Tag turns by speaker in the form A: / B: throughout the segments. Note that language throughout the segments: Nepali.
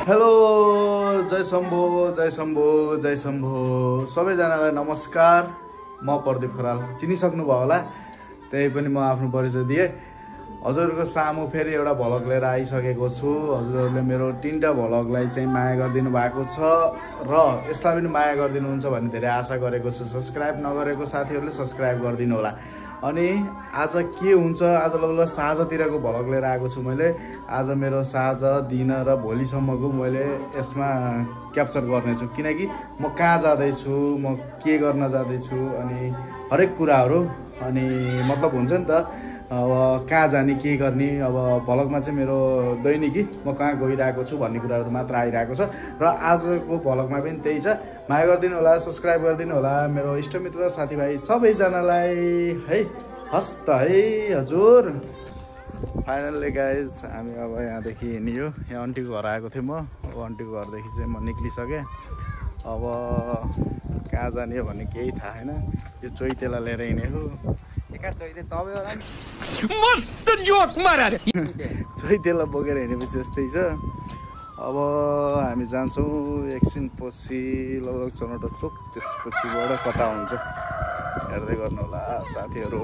A: हेलो जय शम्भो जय शम्भो जय शम्भो सबैजनालाई नमस्कार। म प्रदीप खराल चिनिसक्नु भयो होला, त्यही पनि म आफ्नो परिचय दिए। हजुरको सामु फेरि एउटा भ्लग लिएर आइसकेको छु। हजुरहरूले मेरो 3टा भ्लगलाई चाहिँ माया गरिदिनु भएको छ र यसलाई पनि माया गरिदिनुहुन्छ भन्ने धेरै आशा गरेको छु। सब्स्क्राइब नगरेको साथीहरूले सब्स्क्राइब गरिदिनु होला। अनि आज के हुन्छ, आज लगभग साँझतिरको भ्लग लिएर आएको छु मैले। आज मेरो साँझ दिन र भोलिसम्मको मैले यसमा क्याप्चर गर्नेछु, किनकि म कहाँ जाँदैछु, म के गर्न जाँदैछु अनि हरेक कुराहरू। अनि मतलब हुन्छ नि त, अब कहाँ जाने के गर्ने। अब भ्लगमा चाहिँ मेरो दैनिकी म कहाँ गइरहेको छु भन्ने कुराहरू मात्र आइरहेको छ र आजको भ्लगमा पनि त्यही छ। माया गरिदिनु होला, सब्स्क्राइब गरिदिनु होला मेरो इष्टमित्र साथीभाइ सबैजनालाई है। हस् त है हजुर। फाइनल्ली गाइज हामी अब यहाँदेखि हिँडियो। यहाँ आन्टीको घर आएको थिएँ म। अब आन्टीको घरदेखि चाहिँ म निक्लिसकेँ। अब कहाँ जाने हो भन्ने केही थाहा छैन। यो चोइतेला लिएर हिँडेको
B: मस्त जोक मारा रे।
A: चोइतेला बोकेर हिँडेपछि यस्तै छ। अब हामी जान्छौँ एकछिन पछि लगभग चनौटा चोक, त्यसपछिबाट कता हुन्छ हेर्दै गर्नु होला साथीहरू।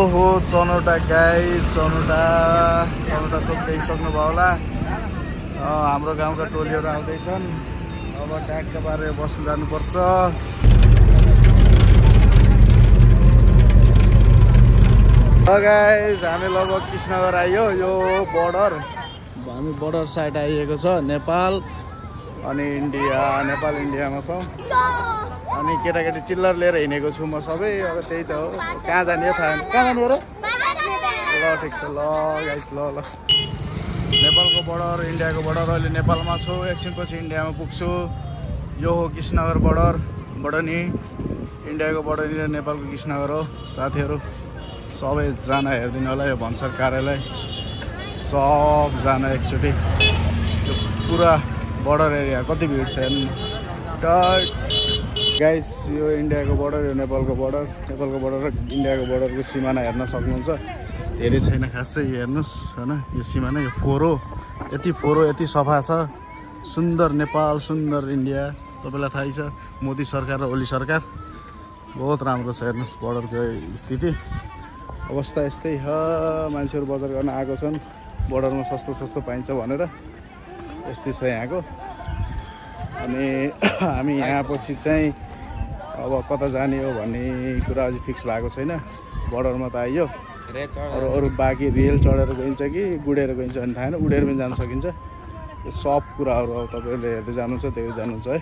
A: ओहो चनौटा गाइस, चनौटा चोक देखिसक्नु भयो होला। हाम्रो गाउँका टोलीहरू आउँदैछन्। अब ट्याक्क पारेर बस्नु जानुपर्छ। गाइस हामी लगभग कृष्णनगर आइयो। यो बोर्डर, हामी बोर्डर साइड आइएको छ, नेपाल अनि इन्डिया। नेपाल इन्डियामा छौँ। अनि केटाकेटी चिल्लर लिएर हिँडेको छु म सबै। अब त्यही त हो, कहाँ जाने हो थाहा छैन। कहाँ जाने हो र? ल ठिक छ, ल गाइस ल ल। नेपालको बोर्डर, इन्डियाको बोर्डर। अहिले नेपालमा छु, एकछिनपछि इन्डियामा पुग्छु। यो हो कृष्णनगर बोर्डर नि इन्डियाको बोर्डर नि नेपालको कृष्णनगर हो साथीहरू। सबैजना हेरिदिनु होला यो भन्सार कार्यालय, सबजना एकचोटि। यो पुरा बोर्डर एरिया कति भिड छ हेर्नु। गाइस यो इन्डियाको बोर्डर, यो नेपालको बोर्डर। नेपालको बोर्डर र इन्डियाको बोर्डरको सिमाना हेर्न सक्नुहुन्छ। धेरै छैन खासै, हेर्नुहोस् होइन। यो सिमाना, यो फोरो, यति फोरो, यति सफा छ। सुन्दर नेपाल, सुन्दर इन्डिया। तपाईँलाई थाहै छ, मोदी सरकार र ओली सरकार बहुत राम्रो छ। हेर्नुहोस् बोर्डरको स्थिति, अवस्था यस्तै छ। मान्छेहरू बजार गर्न आएको छन्, बोर्डरमा सस्तो पाइन्छ भनेर। यस्तै छ यहाँको। अनि हामी यहाँ पछि चाहिँ अब कता जाने हो भन्ने कुरा अझै फिक्स भएको छैन। बोर्डरमा त आइयो, अरू बाँकी रेल चढेर गइन्छ कि गुडेर गइन्छ भने थाहा छैन। उडेर पनि जान सकिन्छ। यो सब कुराहरू अब तपाईँहरूले हेर्दै जानुहुन्छ, देख्दै जानुहुन्छ है।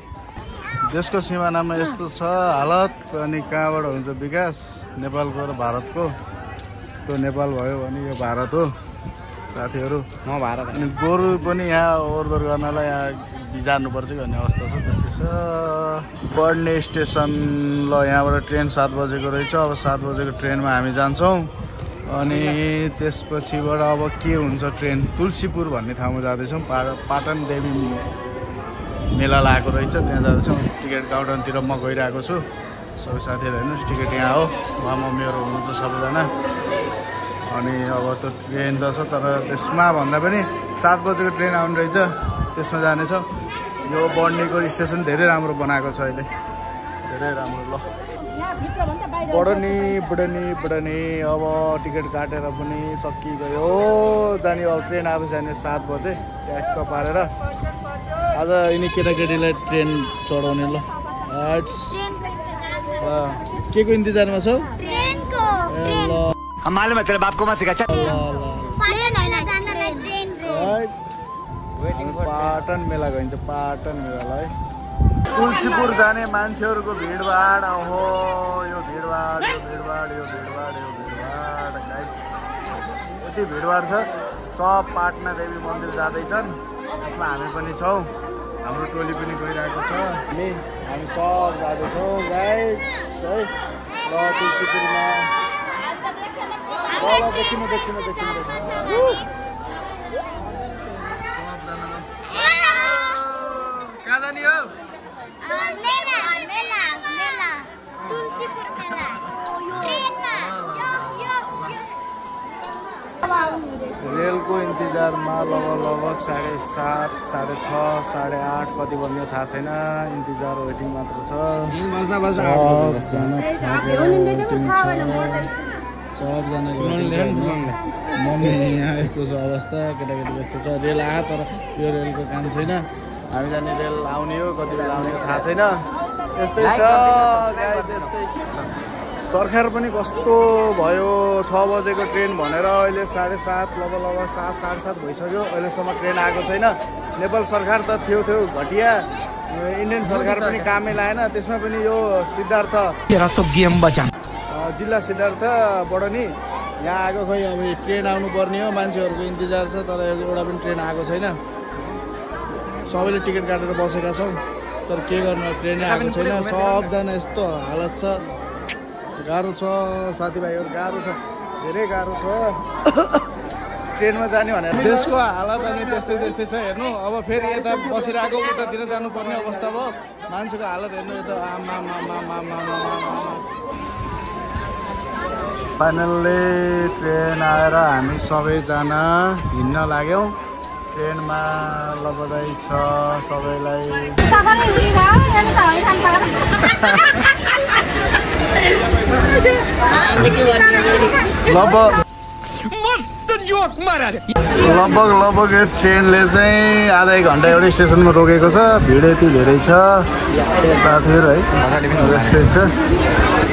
A: देशको सिमानामा यस्तो छ हालत। अनि कहाँबाट हुन्छ विकास, नेपालको र भारतको। त्यो नेपाल भयो भने यो भारत हो साथीहरू। म भारत। अनि गोरु पनि यहाँ ओहोरदोहोर गर्नलाई यहाँ भिजार्नुपर्छ कि भन्ने अवस्था छ। त्यस्तै छ। बढ्ने स्टेसन ल, यहाँबाट ट्रेन 7 बजेको रहेछ। अब 7 बजेको ट्रेनमा हामी जान्छौँ। अनि त्यसपछिबाट अब के हुन्छ, ट्रेन तुलसीपुर भन्ने ठाउँमा जाँदैछौँ। पाटन देवी मेला लागेको रहेछ, त्यहाँ जाँदैछौँ। टिकट काउन्टरतिर म गइरहेको छु। सबै साथीहरू हेर्नुहोस्, टिकट यहाँ हो। उहाँ मम्मीहरू हुनुहुन्छ सबैजना। अनि अब त्यो ट्रेन त छ, तर त्यसमा भन्दा पनि 7 बजेको ट्रेन आउने रहेछ, त्यसमा जानेछौँ। यो बर्नीको स्टेसन धेरै राम्रो बनाएको छ अहिले, धेरै राम्रो। ल बढनी अब टिकट काटेर पनि सकिगयो जाने। अब ट्रेन आएपछि जाने 7 बजे ट्याक्क पारेर। आज यिनी केटाकेटीलाई ट्रेन चढाउने। ल के को इन्तजारमा छौ? ल
B: हम मालूम है तेरे बाप को मत सिखा।
A: पाटन मेला गइन्छ, पाटन मेलालाई। तुलसीपुर जाने मान्छेहरूको भिडभाड। ओहो यो भिडभाड, यो भिडभाड, यो भिडभाड, यो भिडभाड। यति भिडभाड छ। सब पाटना देवी मन्दिर जाँदैछन्, त्यसमा हामी पनि छौँ। हाम्रो टोली पनि गइरहेको छ। हामी सब जाँदैछौँ गाइस है। ल तुलसीपुरमा देखिनु कहाँ जाने हो? रेलको इन्तजारमा लगभग 7:30, 6:30, 8:30 कति बज्यो थाहा छैन। इन्तजार वेटिङ मात्र छ। मम्मी यहाँ यस्तो छ अवस्था, केटाकेटी यस्तो छ। रेल आयो तर यो रेलको काम छैन। हामी जाने रेल आउने हो, कति बेला आउने हो थाहा छैन। यस्तै छ गाइस, यस्तै छ। सरकार पनि कस्तो भयो। 6 बजेको ट्रेन भनेर अहिले 7:30 लगभग 7, 7:30 भइसक्यो। अहिलेसम्म ट्रेन आएको छैन। नेपाल सरकार त थियो घटिया। इन्डियन सरकार पनि कामै लाएन। त्यसमा पनि यो सिद्धार्थ जिल्ला सिद्धार्थ बडनी यहाँ आएको। खोइ अब ट्रेन आउनु पर्ने हो, मान्छेहरूको इन्तजार छ तर एउटा पनि ट्रेन आएको छैन। सबैले टिकट काटेर बसेका छौँ तर के गर्नु, ट्रेनै आएको छैन। सबजना यस्तो हालत छ, गाह्रो छ साथीभाइहरू, गाह्रो छ, धेरै गाह्रो छ ट्रेनमा जाने भनेर। देशको हालत अनि त्यस्तै छ हेर्नु। अब फेरि यता बसिरहेको उतातिर जानुपर्ने अवस्था भयो। मान्छेको हालत हेर्नु यता। फाइनल्ली ट्रेन आएर हामी सबैजना हिँड्न लाग्यौँ। ट्रेनमा ल बधाई छ सबैलाई। लगभग यो ट्रेनले चाहिँ आधा 1 घन्टा एउटै स्टेसनमा रोकेको छ। भिड यति धेरै छ साथीहरू है, यस्तै छ।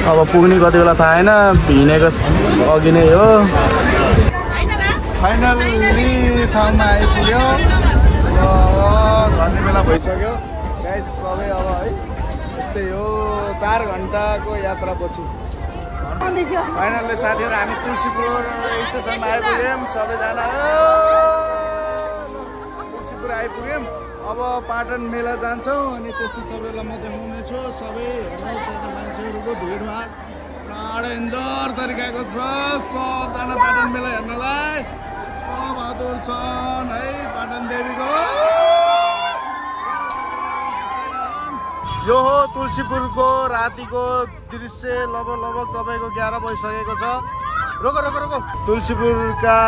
A: अब पुग्ने कति बेला थाहा छैन, हिँडेको अघि नै हो। फाइनल्ली ठाउँमा आइपुग्यो। झन्डै बेला भइसक्यो गाइस सबै। अब है यस्तै हो, 4 घन्टाको यात्रापछि फाइनल्ली साथीहरू हामी तुलसीपुर स्टेसनमा आइपुग्यौँ। सबैजना तुलसीपुर आइपुग्यौँ। अब पाटन मेला जान्छौँ अनि त्यसपछि तपाईँलाई म देखाउने छु। सबै मान्छेहरूको भिडभाड प्राणेन्दर तरिकाको छ। सबजना पाटन मेला हेर्नलाई सब आतुर छन् है। पाटन देवीको यो हो तुलसीपुरको रातिको दृश्य। लगभग तपाईँको 11 बजिसकेको छ। रोको तुलसीपुर का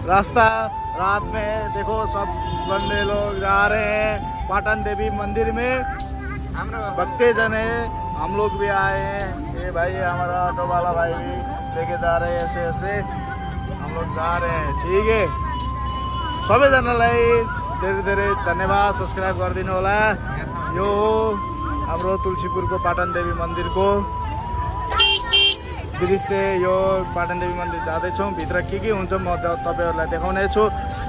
A: रास्ता रात में देखो, सब बंदे लोग जा रहे हैं पाटन देवी मंदिर में। भक्ते जन है, हम लोग भी आए हैं। ये भाई हमारा ऑटो वाला भाई भी लेके जा रहे हैं। ऐसे हम लोग जा रहे हैं। ठीक है, सबैजनालाई धेरै धन्यवाद। सब्सक्राइब गरिदिनु होला। यो हाम्रो तुलसीपुरको पाटन देवी मन्दिरको दृश्य। यो पाटन देवी मन्दिर जाँदैछौँ। भित्र के हुन्छ म तपाईँहरूलाई देखाउने छु।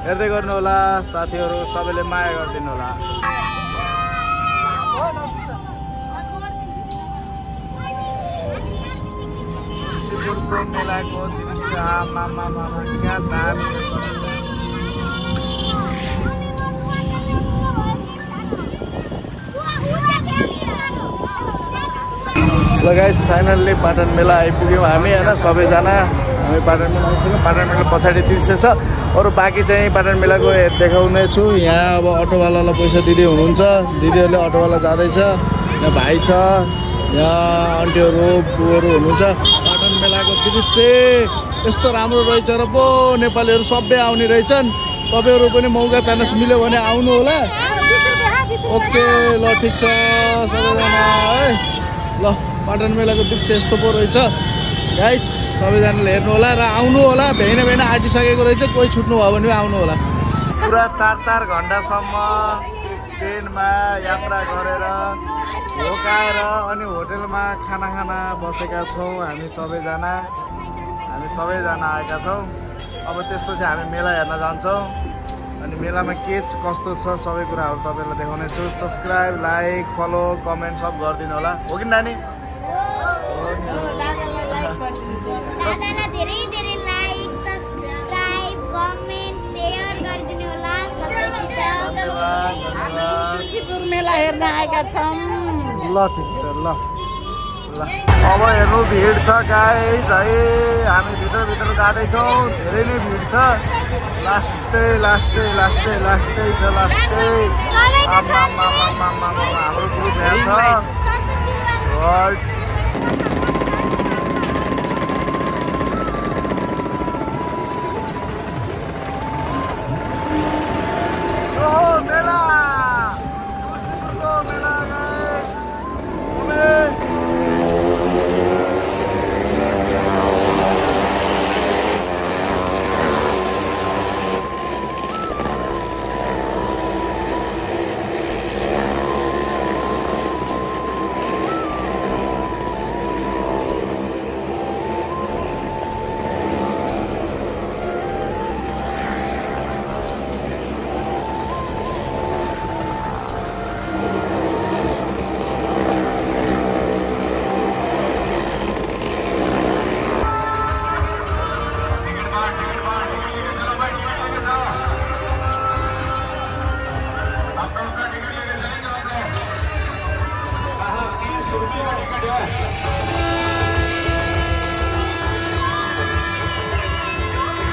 A: हेर्दै गर्नु होला साथीहरू, सबैले माया गरिदिनु होला। तुलसीपुरको मेलाको दृश्य आमा क्या दामी। ल गाइस फाइनल्ली पाटन मेला आइपुग्यौँ हामी होइन। सबैजना हामी पाटन मेला आइपुग्यौँ। पाटन मेला पछाडि दृश्य छ। अरू बाँकी चाहिँ पाटन मेलाको देखाउने छु। यहाँ अब अटोवालालाई पैसा दिँदै हुनुहुन्छ। दिदीहरूले अटोवाला जाँदैछ। यहाँ भाइ छ, यहाँ आन्टीहरू बुहरू हुनुहुन्छ। पाटन मेलाको दृश्य यस्तो राम्रो रहेछ र पो नेपालीहरू सबै आउने रहेछन्। तपाईँहरू पनि मौका चान्स मिल्यो भने आउनु होला। ओके ल ठिक छ सबैजना है। ल पाटन मेलाको दृश्य यस्तो पो रहेछ गाइस। सबैजनाले हेर्नु होला र आउनु होला। भेइन आँटिसकेको रहेछ। कोही छुट्नु भयो भने आउनु होला। पुरा 4 घन्टासम्म ट्रेनमा यात्रा गरेर भोकाएर अनि होटलमा खाना बसेका छौँ हामी सबैजना आएका छौँ। अब त्यसपछि हामी मेला हेर्न जान्छौँ। अनि मेलामा के कस्तो छ सबै कुराहरू तपाईँलाई देखाउने छु। सब्सक्राइब, लाइक, फलो, कमेन्ट सब गरिदिनु होला। हो कि नानी?
C: धेरै लाइक, सब्सक्राइब, कमेन्ट, शेयर गरिदिनु होला सबैसित। तुलसीपुर मेला हेर्न आएका छौँ।
A: ल ठिक छ। ल अब हेर्नु भिड छ गाइस है। हामी भित्र जाँदैछौँ। धेरै नै भिड छ। लास्टै छ। हाम्रो ग्रुप यहाँ छ।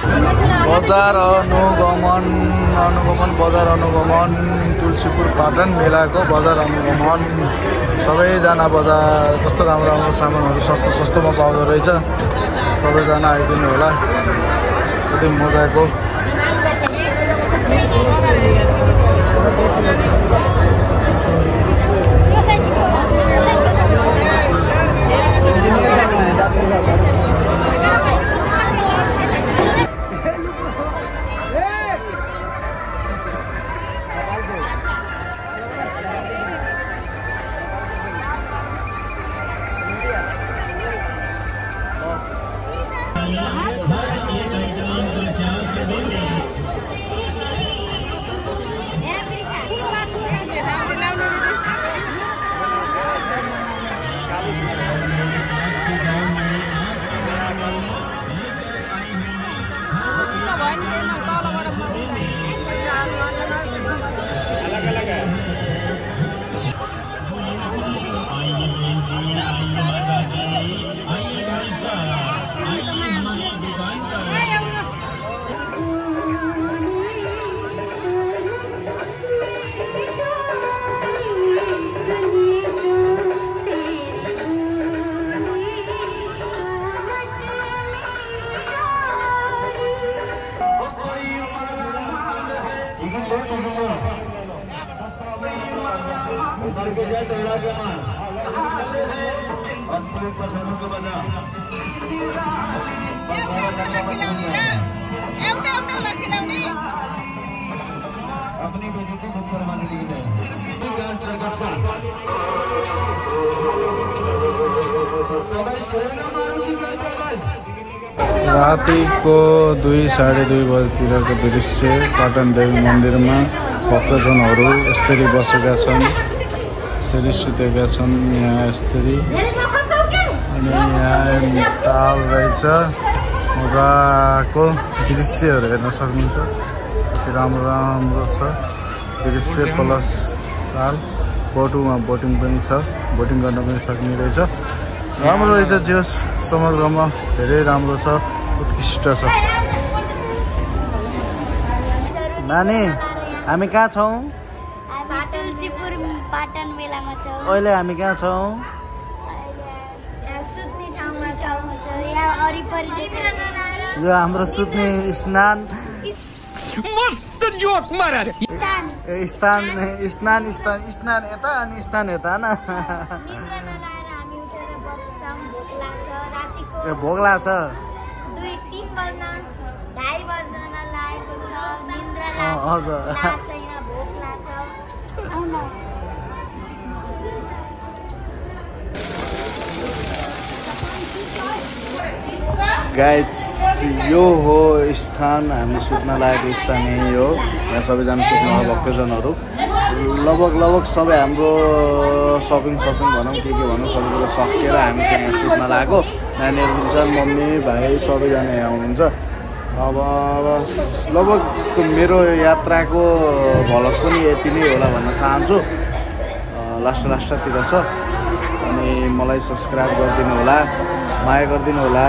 A: बजार अनुगमन बजार अनुगमन तुलसीपुर पाटन मेलाको बजार अनुगमन सबैजना बजार कस्तो राम्रो राम्रो सामानहरू सस्तोमा पाउँदो रहेछ सबैजना आइदिनु होला कति मजाको रातिको 2-2:30 बजीतिरको दृश्य पाटन देवी मन्दिरमा भक्तजनहरू यसरी बसेका छन् यसरी सुतेका छन् यहाँ यसरी अनि यहाँ ताल रहेछ मजाको दृश्यहरू हेर्न सक्नुहुन्छ कति राम्रो छ दृश्य प्लस ताल बोटुमा बोटिङ पनि छ बोटिङ गर्न पनि सक्ने रहेछ राम्रो रहेछ जस समग्रमा धेरै राम्रो छ उत्कृष्ट छ नानी हामी कहाँ छौं
C: तुलसीपुर पाटन मेलामा छौं
A: अहिले हामी कहाँ छौं
C: सुत्ने ठाउँमा छौं यहाँ वरिपरि
A: यो हाम्रो सुत्ने स्नान
B: मस्त जोक मारा रे
A: स्नान यता अनि स्नान यता न भोक लाग्छ
C: 2-3 बज्न 2:30 बज्न लागेको छ निन्द्रा
A: हजुर
C: लाग्छ यहाँ भोक लाग्छ आउन
A: गाइस यो हो स्थान हामी सुत्न लागेको स्थान यही हो यहाँ सबैजना सुत्नु भक्तजनहरू लगभग सबै हाम्रो सपिङ भनौँ के भनौँ सबै कुरो सकिएर हामी चाहिँ यहाँ सुत्न लागेको नानीहरू पनि छन् मम्मी भाइ सबैजना यहाँ हुनुहुन्छ अब लगभग मेरो यात्राको भ्लग पनि यति नै होला भन्न चाहन्छु लास्टतिर छ अनि मलाई सब्सक्राइब गरिदिनु होला माया गरिदिनु होला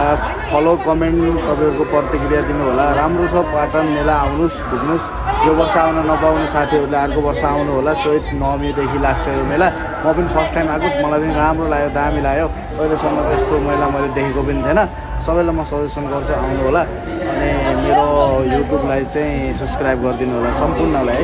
A: फलो कमेन्ट तपाईँहरूको प्रतिक्रिया दिनु होला राम्रो छ पाटन मेला आउनुहोस् घुम्नुहोस् यो वर्ष आउन नपाउने साथीहरूले अर्को वर्ष आउनु होला चैत 9मेदेखि लाग्छ यो मेला म पनि फर्स्ट टाइम आएको मलाई पनि राम्रो लाग्यो दामी लाग्यो अहिलेसम्म यस्तो मेला मैले देखेको पनि थिएन सबैलाई म सजेसन गर्छु आउनु होला अनि मेरो युट्युबलाई चाहिँ सब्सक्राइब गरिदिनु होला सम्पूर्णलाई